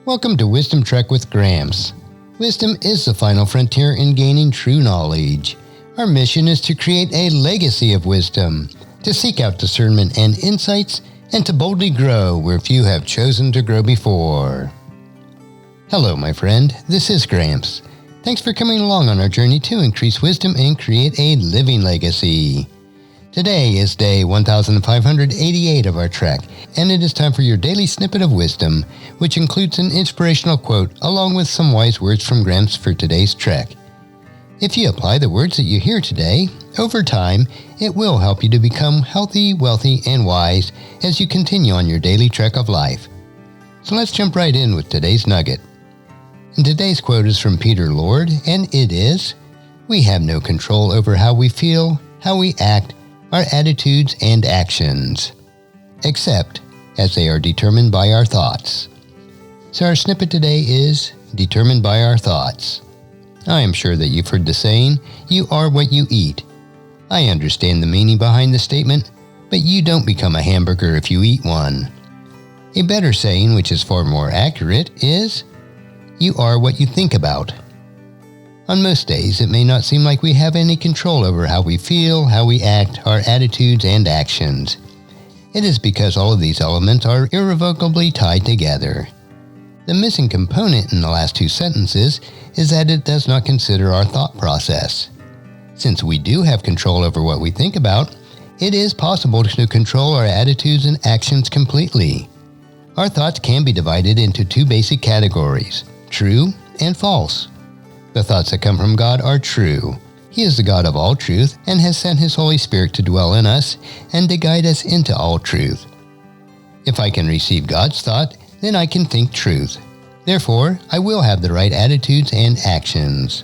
Welcome to Wisdom Trek with Gramps. Wisdom is the final frontier in gaining true knowledge. Our mission is to create a legacy of wisdom, to seek out discernment and insights, and to boldly grow where few have chosen to grow before. Hello, my friend. This is Gramps. Thanks for coming along on our journey to increase wisdom and create a living legacy. Today is day 1588 of our trek, and it is time for your daily snippet of wisdom, which includes an inspirational quote along with some wise words from Gramps for today's trek. If you apply the words that you hear today, over time, it will help you to become healthy, wealthy, and wise as you continue on your daily trek of life. So let's jump right in with today's nugget. And today's quote is from Peter Lord, and it is, "We have no control over how we feel, how we act, our attitudes and actions, except as they are determined by our thoughts." So our snippet today is determined by our thoughts. I am sure that you've heard the saying, "You are what you eat." I understand the meaning behind the statement, but you don't become a hamburger if you eat one. A better saying, which is far more accurate, is, "You are what you think about." On most days, it may not seem like we have any control over how we feel, how we act, our attitudes, and actions. It is because all of these elements are irrevocably tied together. The missing component in the last two sentences is that it does not consider our thought process. Since we do have control over what we think about, it is possible to control our attitudes and actions completely. Our thoughts can be divided into two basic categories, true and false. The thoughts that come from God are true. He is the God of all truth and has sent His Holy Spirit to dwell in us and to guide us into all truth. If I can receive God's thought, then I can think truth. Therefore, I will have the right attitudes and actions.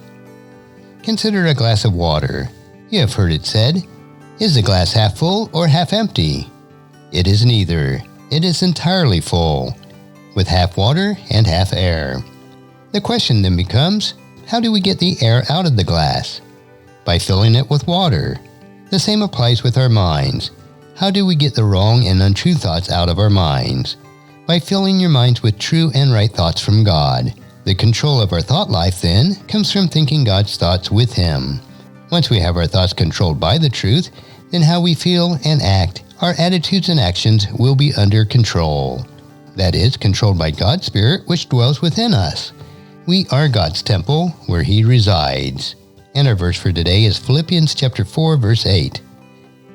Consider a glass of water. You have heard it said, "Is the glass half full or half empty?" It is neither. It is entirely full, with half water and half air. The question then becomes, how do we get the air out of the glass? By filling it with water. The same applies with our minds. How do we get the wrong and untrue thoughts out of our minds? By filling your minds with true and right thoughts from God. The control of our thought life, then, comes from thinking God's thoughts with Him. Once we have our thoughts controlled by the truth, then how we feel and act, our attitudes and actions will be under control. That is, controlled by God's Spirit, which dwells within us. We are God's temple, where He resides. And our verse for today is Philippians chapter 4, verse 8.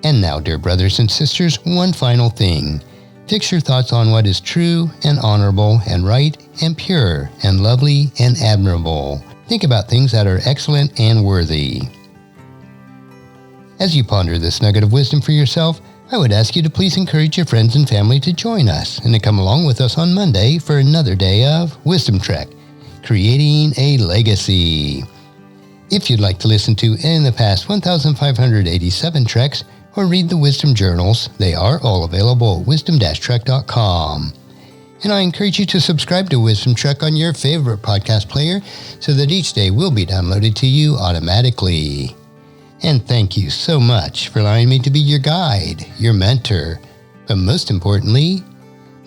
And now, dear brothers and sisters, one final thing. Fix your thoughts on what is true and honorable and right and pure and lovely and admirable. Think about things that are excellent and worthy. As you ponder this nugget of wisdom for yourself, I would ask you to please encourage your friends and family to join us and to come along with us on Monday for another day of Wisdom Trek, creating a legacy. If you'd like to listen to in the past 1,587 treks or read the wisdom journals, they are all available at WisdomTrek.com. And I encourage you to subscribe to Wisdom Trek on your favorite podcast player so that each day will be downloaded to you automatically. And thank you so much for allowing me to be your guide, your mentor, but most importantly,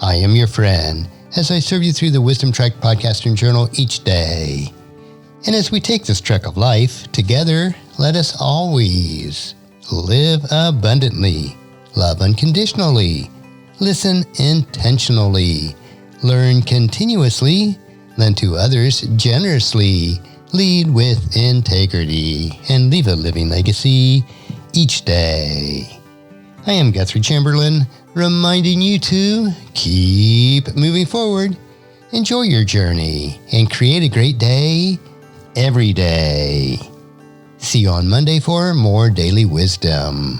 I am your friend as I serve you through the Wisdom Trek podcast and journal each day. And as we take this trek of life together, let us always live abundantly, love unconditionally, listen intentionally, learn continuously, lend to others generously, lead with integrity, and leave a living legacy each day. I am Guthrie Chamberlain, reminding you to keep moving forward, enjoy your journey, and create a great day every day. See you on Monday for more daily wisdom.